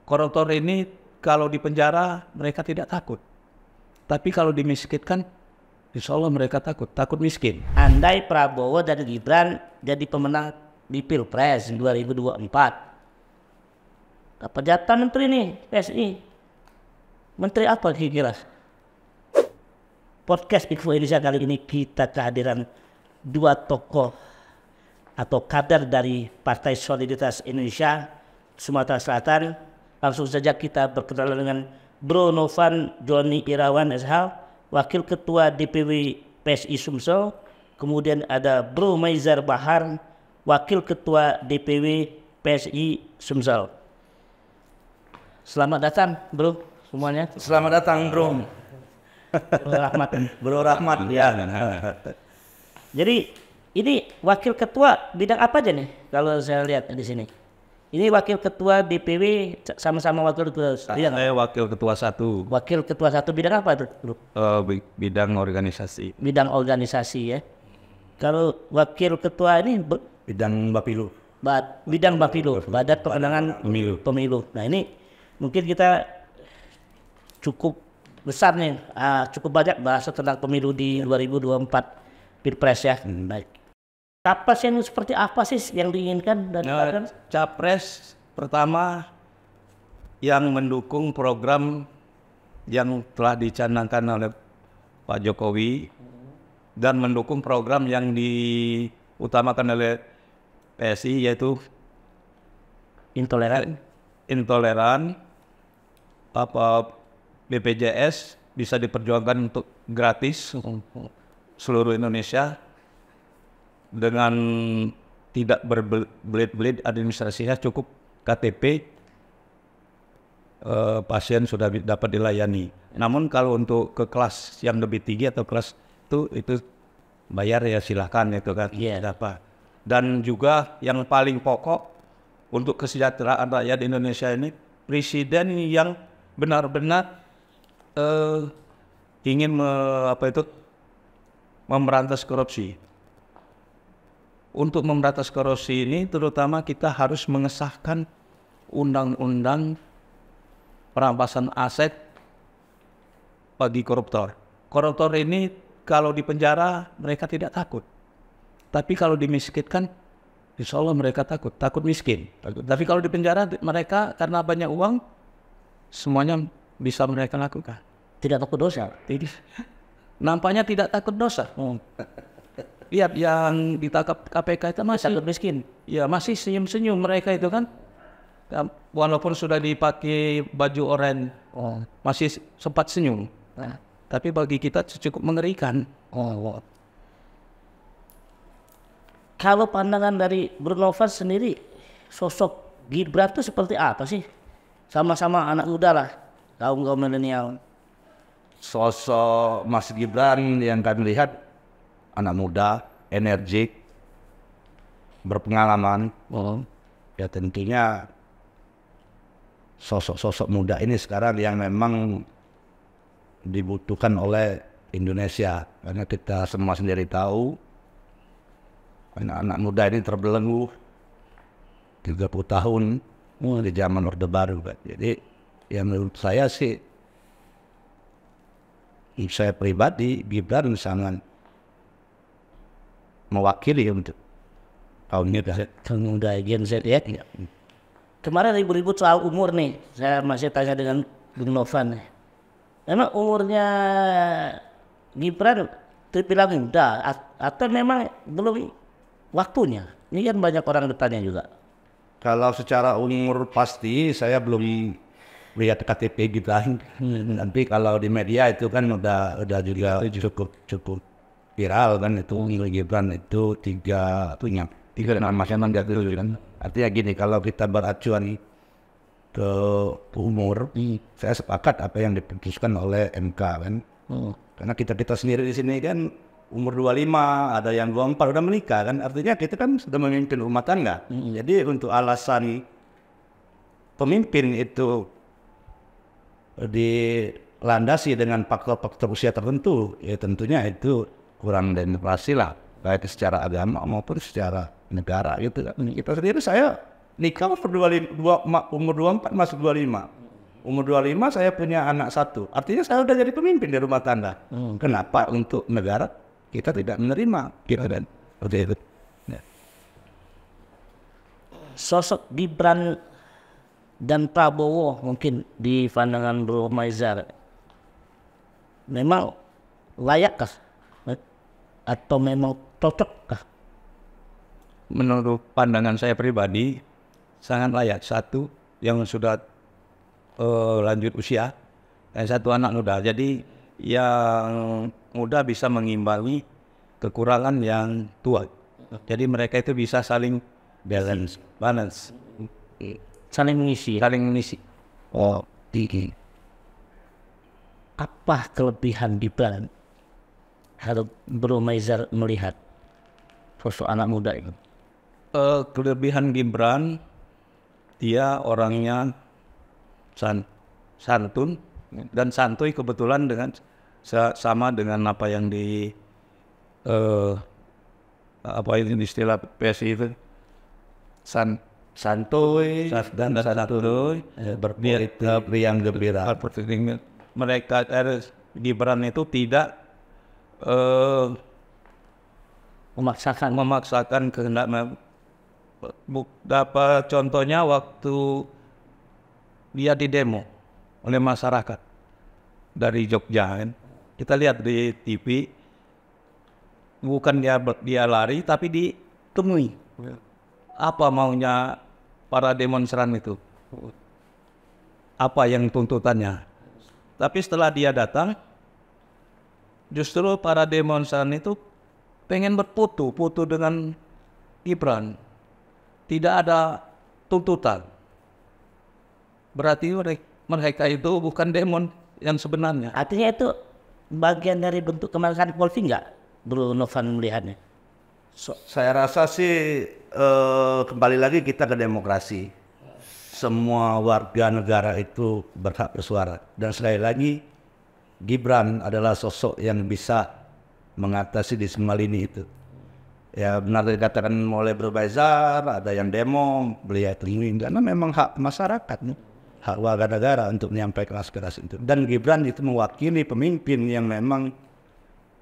koruptor ini kalau di penjara mereka tidak takut. Tapi kalau dimiskinkan, insya Allah mereka takut miskin. Andai Prabowo dan Gibran jadi pemenang di Pilpres 2024. Dapat jatah menteri nih, PSI. Menteri apa kira-kira? Podcast Info Indonesia kali ini kita kehadiran dua tokoh atau kader dari Partai Solidaritas Indonesia Sumatera Selatan. Langsung saja kita berkenalan dengan Bro Novan Joni Irawan SH, Wakil Ketua DPW PSI Sumsel. Kemudian ada Bro Maizar Bahar, Wakil Ketua DPW PSI Sumsel. Selamat datang bro semuanya. Selamat datang bro. Bro Rahmat. Bro Rahmat ya. Jadi ini wakil ketua bidang apa aja nih kalau saya lihat di sini? Ini wakil ketua DPW sama-sama wakil ketua. Saya wakil ketua 1. Wakil ketua 1 bidang apa tuh bro? Bidang organisasi. Bidang organisasi ya. Kalau wakil ketua ini Bidang Bapilu. Bidang Bapilu, Badan Pemenangan Pemilu. Nah ini mungkin kita cukup besar nih, cukup banyak bahasa tentang pemilu di 2024 Pilpres ya. Baik. Capres yang seperti apa sih yang diinginkan dari Capres pertama yang mendukung program yang telah dicanangkan oleh Pak Jokowi dan mendukung program yang diutamakan oleh PSI yaitu intoleran, BPJS bisa diperjuangkan untuk gratis seluruh Indonesia dengan tidak berbelit-belit, administrasinya cukup KTP, pasien sudah dapat dilayani. Namun kalau untuk ke kelas yang lebih tinggi atau kelas itu bayar ya silahkan itu kan. Apa. Dan juga yang paling pokok untuk kesejahteraan rakyat Indonesia ini, presiden yang benar-benar ingin memberantas korupsi. Untuk memberantas korupsi ini terutama kita harus mengesahkan undang-undang perampasan aset bagi koruptor. Koruptor ini kalau di penjara mereka tidak takut. Tapi kalau dimiskinkan, insya Allah mereka takut miskin. Tapi kalau di penjara mereka karena banyak uang, semuanya bisa mereka lakukan. Tidak takut dosa? Tidak. Nampaknya tidak takut dosa. Lihat yang ditangkap KPK itu masih takut miskin. Ya masih senyum-senyum mereka itu kan. Walaupun sudah dipakai baju oranye, masih sempat senyum. Tapi bagi kita cukup mengerikan. Kalau pandangan dari Bro Novan sendiri, sosok Gibran itu seperti apa sih? Sama-sama anak muda lah, kaum milenial. Sosok Mas Gibran yang kami lihat anak muda, energik, berpengalaman. Ya tentunya sosok-sosok muda ini sekarang yang memang dibutuhkan oleh Indonesia. Karena kita semua sendiri tahu anak-anak muda ini terbelenggu 30 tahun di zaman Orde Baru. Jadi ya menurut saya sih, saya pribadi Gibran sangat mewakili untuk kaum muda Gen Z ya. Kemarin ribut-ribut soal umur nih, saya masih tanya dengan Bung Novan. Memang umurnya Gibran terbilang muda atau memang belum waktunya? Ini kan banyak orang bertanya juga. Kalau secara umur pasti saya belum lihat KTP Gibran. Nanti kalau di media itu kan udah juga cukup viral kan itu Gibran itu 36 kan. Artinya gini, kalau kita beracuan ke umur, saya sepakat apa yang diputuskan oleh MK kan. Karena kita sendiri di sini kan umur 25, ada yang 24 udah menikah kan. Artinya kita kan sudah memimpin rumah tangga. Jadi untuk alasan pemimpin itu dilandasi dengan faktor-faktor usia tertentu, ya tentunya itu kurang demokrasi lah, baik secara agama maupun secara negara gitu. Kita sendiri, saya nikah umur 24 masuk 25. Umur 25 saya punya anak 1. Artinya saya udah jadi pemimpin di rumah tangga. Kenapa untuk negara kita tidak menerima gitu kan? Seperti itu. Ya. Sosok Gibran dan Prabowo mungkin di pandangan Bro Maizar memang layakkah atau memang cocokkah? Menurut pandangan saya pribadi sangat layak. Satu yang sudah lanjut usia, dan satu anak muda. Jadi yang muda bisa mengimbangi kekurangan yang tua. Jadi mereka itu bisa saling balance. Saling mengisi. Oh, Apa kelebihan Gibran? Kalau Bro Maizar melihat sosok anak muda itu. Kelebihan Gibran, dia orangnya santun dan santuy, kebetulan dengan sama dengan apa yang di apa ini istilah PSI itu santuy dan santuy Berpolitik yang gembira. mereka Gibran itu tidak memaksakan kehendak. Dapat contohnya waktu dia di demo oleh masyarakat dari Jogja kan. Kita lihat di TV, bukan dia lari tapi ditemui. Apa maunya para demonstran itu? Apa yang tuntutannya? Tapi setelah dia datang, justru para demonstran itu pengen berputu dengan Gibran. Tidak ada tuntutan. Berarti mereka itu bukan demon yang sebenarnya. Artinya itu bagian dari bentuk kemarahan Polri enggak, Bro Novan melihatnya? Saya rasa sih kembali lagi kita ke demokrasi. Semua warga negara itu berhak bersuara. Dan sekali lagi Gibran adalah sosok yang bisa mengatasi di semua lini itu. Ya benar dikatakan oleh Bro Maizar, ada yang demo, beliau terima karena memang hak masyarakat, hak warga negara untuk menyampaikan aspirasi itu. Dan Gibran itu mewakili pemimpin yang memang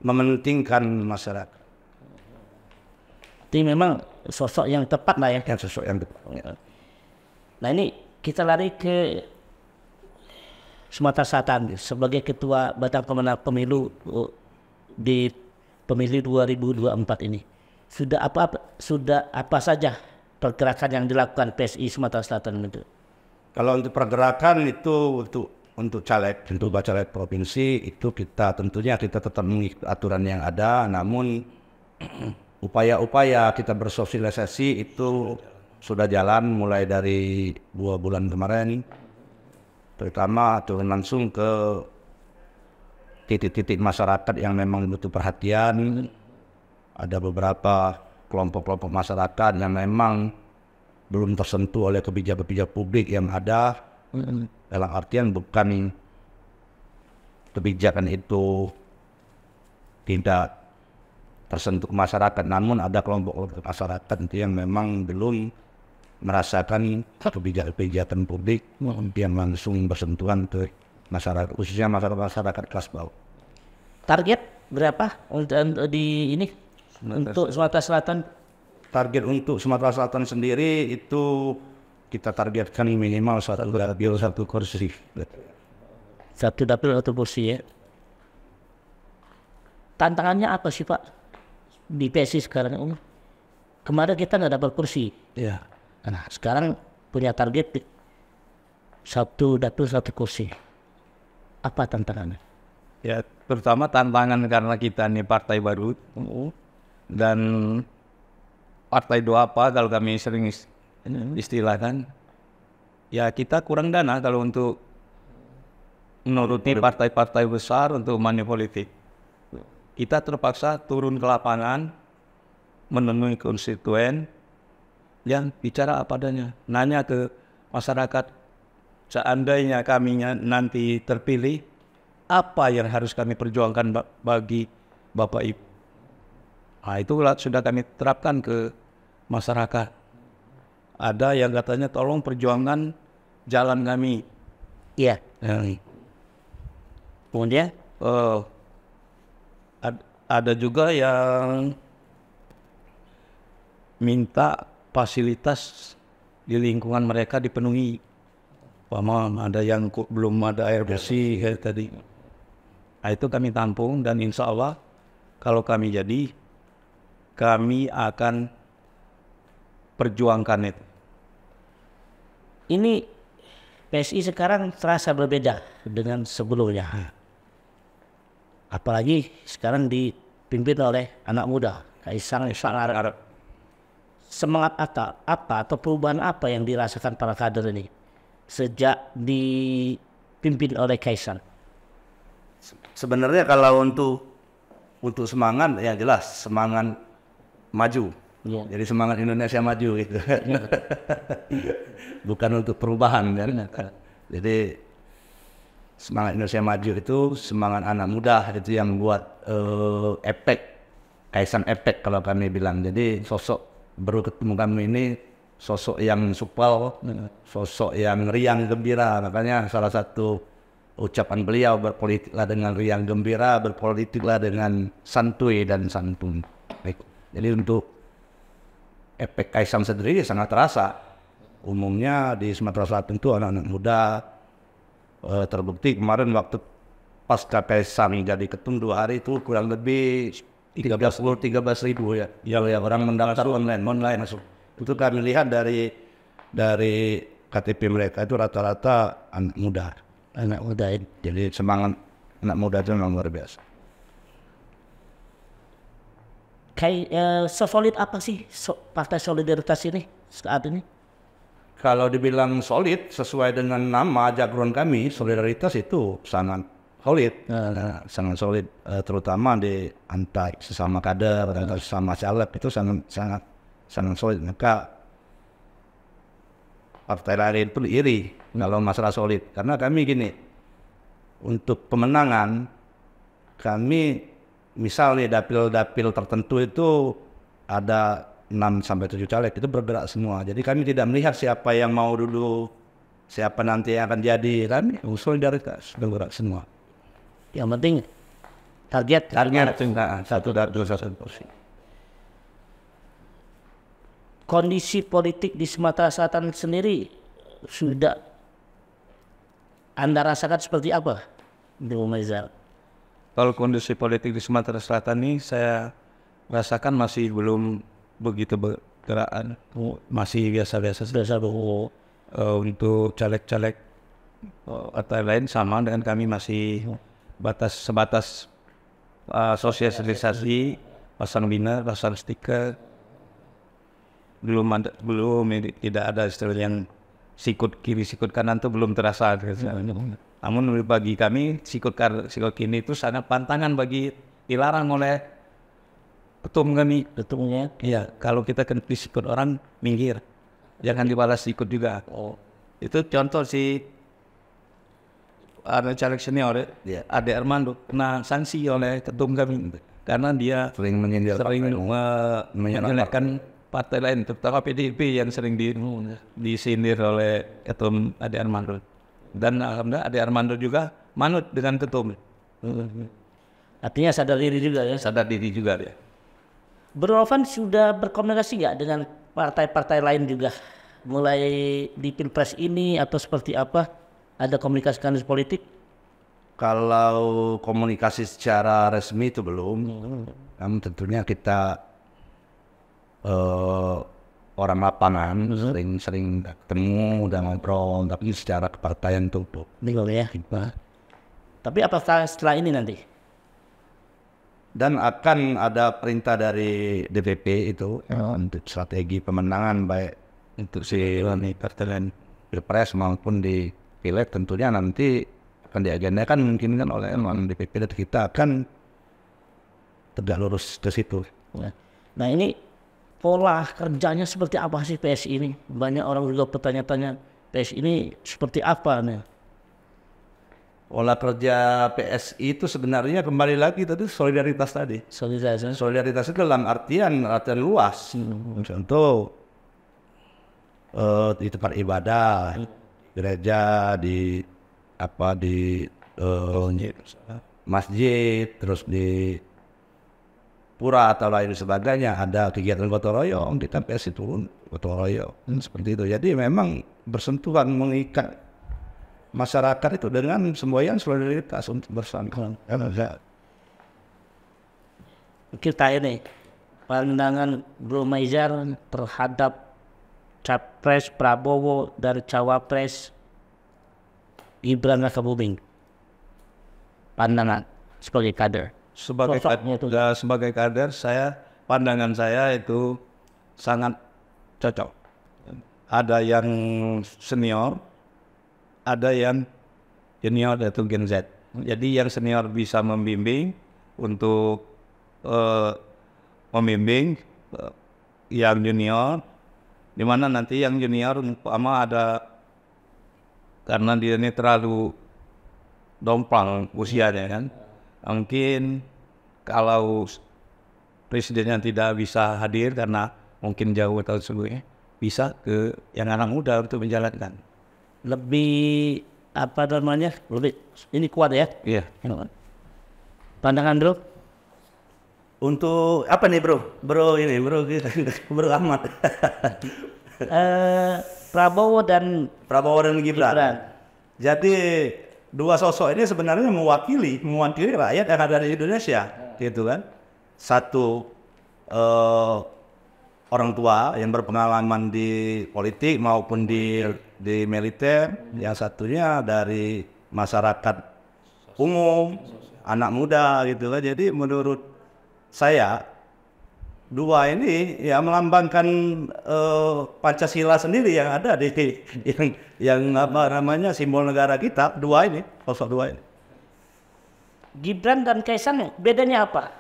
mementingkan masyarakat. Jadi memang sosok yang tepat lah ya. Yang sosok yang tepat. Nah ini kita lari ke Sumatera Selatan sebagai Ketua Badan Pemenang Pemilu di pemilu 2024 ini. Sudah apa saja pergerakan yang dilakukan PSI Sumatera Selatan itu? Kalau untuk pergerakan itu untuk caleg, untuk caleg provinsi itu kita tetap mengikuti aturan yang ada, namun upaya-upaya kita bersosialisasi itu sudah jalan mulai dari 2 bulan kemarin, terutama turun langsung ke titik-titik masyarakat yang memang butuh perhatian. Ada beberapa kelompok-kelompok masyarakat yang memang belum tersentuh oleh kebijakan publik yang ada. Dalam artian bukan kebijakan itu tidak tersentuh masyarakat, namun ada kelompok masyarakat itu yang memang belum merasakan kebijakan publik yang langsung bersentuhan ke masyarakat, khususnya masyarakat kelas bawah. Target berapa untuk di ini untuk Sumatera Selatan? Target untuk Sumatera Selatan sendiri itu kita targetkan minimal 1 dapil 1 kursi. 1 dapil 1 kursi ya. Tantangannya apa sih Pak di PSI sekarang? Kemarin kita nggak dapat kursi. Ya. Nah sekarang punya target 1 dapil 1 kursi. Apa tantangannya? Ya, terutama tantangan karena kita ini partai baru dan partai doa apa kalau kami sering istilahkan, ya kita kurang dana kalau untuk menuruti partai-partai besar untuk money politik. Kita terpaksa turun ke lapangan, menemui konstituen yang bicara apa adanya, nanya ke masyarakat, seandainya kami nanti terpilih, apa yang harus kami perjuangkan bagi Bapak Ibu. Nah, itu sudah kami terapkan ke masyarakat. ada yang katanya tolong perjuangan jalan kami. Iya. Kemudian Ada juga yang minta fasilitas di lingkungan mereka dipenuhi. Ada yang belum ada air bersih kayak tadi. Nah, itu kami tampung dan insya Allah kalau kami jadi, kami akan perjuangkan itu. ini PSI sekarang terasa berbeda dengan sebelumnya. Apalagi sekarang dipimpin oleh anak muda, Kaisang Pangarep. Semangat apa atau perubahan apa yang dirasakan para kader ini sejak dipimpin oleh Kaisang? Sebenarnya kalau untuk semangat ya jelas semangat maju. Ya. Jadi semangat Indonesia maju gitu. Bukan untuk perubahan kan. Jadi semangat Indonesia maju itu semangat anak muda itu yang buat efek Kaisang efek kalau kami bilang. Jadi sosok baru ketemu kami ini sosok yang supel, sosok yang riang gembira. Makanya salah satu ucapan beliau, berpolitiklah dengan riang gembira, berpolitiklah dengan santuy dan santun. Baik. Jadi untuk efek Kaisang sendiri sangat terasa. Umumnya di Sumatera Selatan itu anak-anak muda terbukti kemarin waktu pasca Kaisang jadi ketum 2 hari itu kurang lebih 13.000 ya. Yang orang mendaftar online masuk. Itu kami lihat dari KTP mereka itu rata-rata anak muda. Anak muda ini. Jadi semangat anak muda itu memang luar biasa. Sesolid apa sih Partai Solidaritas ini saat ini? Kalau dibilang solid sesuai dengan nama jargon kami, solidaritas itu sangat solid, sangat solid, terutama di antar sesama kader, antar sesama caleg itu sangat solid. Maka partai lain itu iri kalau masalah solid, karena kami gini, untuk pemenangan kami misalnya dapil tertentu itu ada 6-7 caleg itu bergerak semua. Jadi kami tidak melihat siapa yang mau dulu, siapa nanti yang akan jadi. Kami solidaritas bergerak semua. Yang penting target satu kursi. Kondisi politik di Sumatera Selatan sendiri sudah Anda rasakan seperti apa, Bung Maizal? Kalau kondisi politik di Sumatera Selatan ini saya rasakan masih belum begitu bergerak, masih biasa-biasa saja. Untuk caleg-caleg partai lain sama dengan kami, masih sebatas sosialisasi, pasang banner, pasang stiker. Tidak ada istilah yang sikut kiri sikut kanan itu belum terasa. Namun bagi kami sikut kiri itu sangat pantangan, bagi dilarang oleh ketum kami. Ketumnya? Iya, kalau kita kena sikut orang minggir, jangan dibalas sikut juga. Itu contoh si ada caleg senior Ade Armando kena sanksi oleh ketum kami karena dia Sering menyalahkan partai lain, terutama PDIP yang sering disindir oleh ketum Ade Armando. Dan alhamdulillah Ade Armando juga manut dengan ketum. Artinya sadar diri juga ya? Sadar diri juga dia. Bro Novan sudah berkomunikasi nggak dengan partai-partai lain juga? Mulai di Pilpres ini atau seperti apa? Ada komunikasi politik? Kalau komunikasi secara resmi itu belum. Namun tentunya kita orang lapangan sering ketemu dan ngobrol, tapi secara kepartaian itu Betul ya. Tapi apakah setelah ini nanti? Dan akan ada perintah dari DPP itu untuk strategi pemenangan baik untuk si partai Pilpres maupun di Pileg, tentunya nanti akan diagendakan mungkin kan oleh DPP, dan kita akan tegak lurus ke situ. Nah ini pola kerjanya seperti apa sih PSI ini? Banyak orang juga bertanya-tanya PSI ini seperti apa nih? Pola kerja PSI itu sebenarnya kembali lagi tadi solidaritas tadi. Solidaritas itu dalam artian luas. Contoh di tempat ibadah, gereja, di masjid, terus di pura atau lain sebagainya ada kegiatan gotong royong, kita PSI turun gotong royong seperti itu. Jadi memang bersentuhan mengikat masyarakat itu dengan semboyan solidaritas untuk bersama. Kita ini pandangan Bro Maizar terhadap Capres Prabowo dan Cawapres Gibran Rakabuming, pandangan sebagai kader. Sebagai kader, pandangan saya itu sangat cocok. Ada yang senior, ada yang junior, yaitu Gen Z. Jadi yang senior bisa membimbing untuk membimbing yang junior, di mana nanti yang junior umpama ada, karena dia ini terlalu domplang usianya kan, mungkin kalau presidennya tidak bisa hadir karena mungkin jauh atau sebagainya, bisa ke yang anak muda untuk menjalankan. Lebih apa namanya? Lebih ini kuat ya? Iya. Pandangan Bro? Untuk apa nih bro Ahmad. Prabowo dan Gibran. Jadi dua sosok ini sebenarnya mewakili rakyat yang ada di Indonesia, gitu kan. Satu orang tua yang berpengalaman di politik maupun di militer, yang satunya dari masyarakat umum, anak muda, gitu kan. Jadi menurut saya dua ini ya melambangkan Pancasila sendiri yang ada di yang apa namanya simbol negara kita. Sosok dua ini. Gibran dan Kaisang bedanya apa?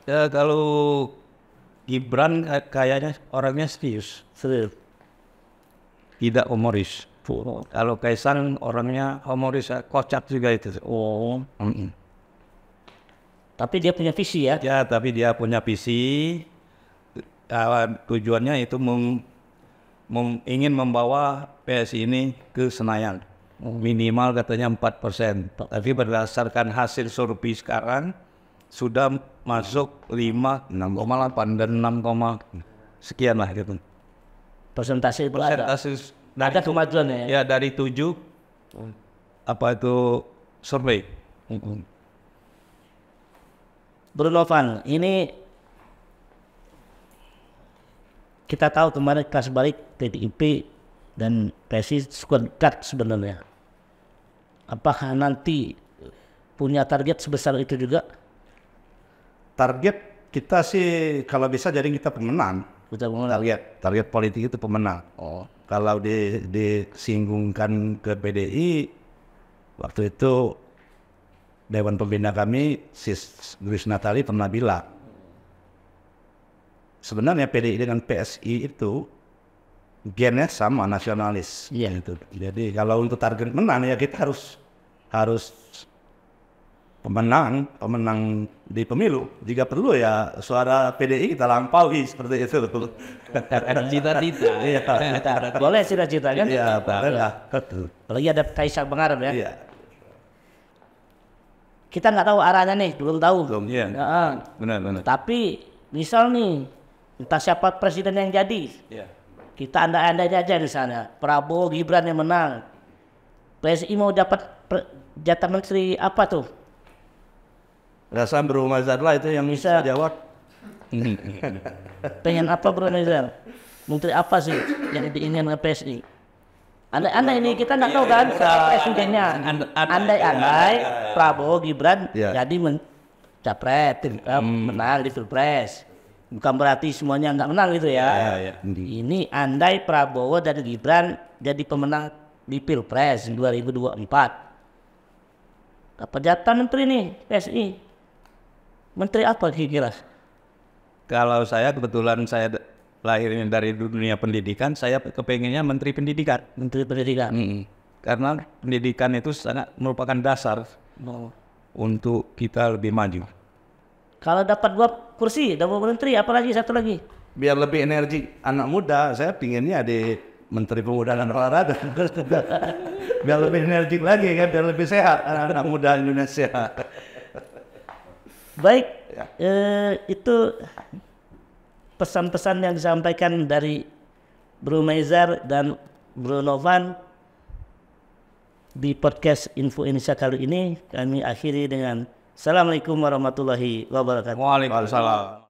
Ya, kalau Gibran kayaknya orangnya serius, tidak humoris. Kalau Kaisang orangnya humoris, kocak juga itu. Tapi dia punya visi ya? Ya, tapi dia punya visi. Tujuannya itu ingin membawa PSI ini ke Senayan. Minimal katanya 4%. Tapi berdasarkan hasil survei sekarang sudah masuk 5,8 dan 6, sekian lah gitu. Persentase itu ada kemajuan ya? Ya, dari 7 survei. Bro Novan, ini kita tahu kemarin kelas balik PDIP dan PSI cukup dekat sebenarnya. Apakah nanti punya target sebesar itu juga? Target kita sih kalau bisa jadi kita pemenang. Target politik itu pemenang. Kalau disinggungkan ke PDI, waktu itu Dewan Pembina kami, Sis Grace Natali pernah bilang, sebenarnya PDI dengan PSI itu gennya sama, nasionalis. Iya. Gitu. Jadi kalau untuk target menang ya kita harus pemenang di pemilu. Jika perlu ya suara PDI kita lampaui seperti itu. Cita-cita. Boleh cita-cita kan? Iya, boleh lah. Apalagi ada Kaisang Pangarep ya? Iya. Kita nggak tahu arahnya nih, belum tahu. Iya. Benar. Tapi misal nih, entah siapa presiden yang jadi, kita andai-andai aja di sana. Prabowo Gibran yang menang. PSI mau dapat jatah menteri apa tuh? Rasa Bro Maizar lah itu yang bisa jawab. Pengen apa Bro Maizar? Menteri apa sih yang diinginkan PSI? Andai ini kita nggak tahu kan presidennya. Andai Prabowo Gibran jadi capres, menang di pilpres. Bukan berarti semuanya nggak menang gitu ya. Ini andai Prabowo dan Gibran jadi pemenang di pilpres 2024. Dapat jatah menteri nih PSI. Menteri apa kira-kira? Kalau saya kebetulan saya lahirnya dari dunia pendidikan, saya kepengennya Menteri Pendidikan. Karena pendidikan itu sangat merupakan dasar untuk kita lebih maju. Kalau dapat 2 kursi, dapat menteri, apalagi satu lagi? biar lebih energi anak muda, saya pinginnya di Menteri Pemuda dan Olahraga. Biar lebih energik lagi kan, biar lebih sehat anak muda Indonesia. Baik, itu pesan-pesan yang disampaikan dari Bro Maizar dan Bro Novan di podcast Info Indonesia kali ini. Kami akhiri dengan Assalamualaikum warahmatullahi wabarakatuh. Waalaikumsalam.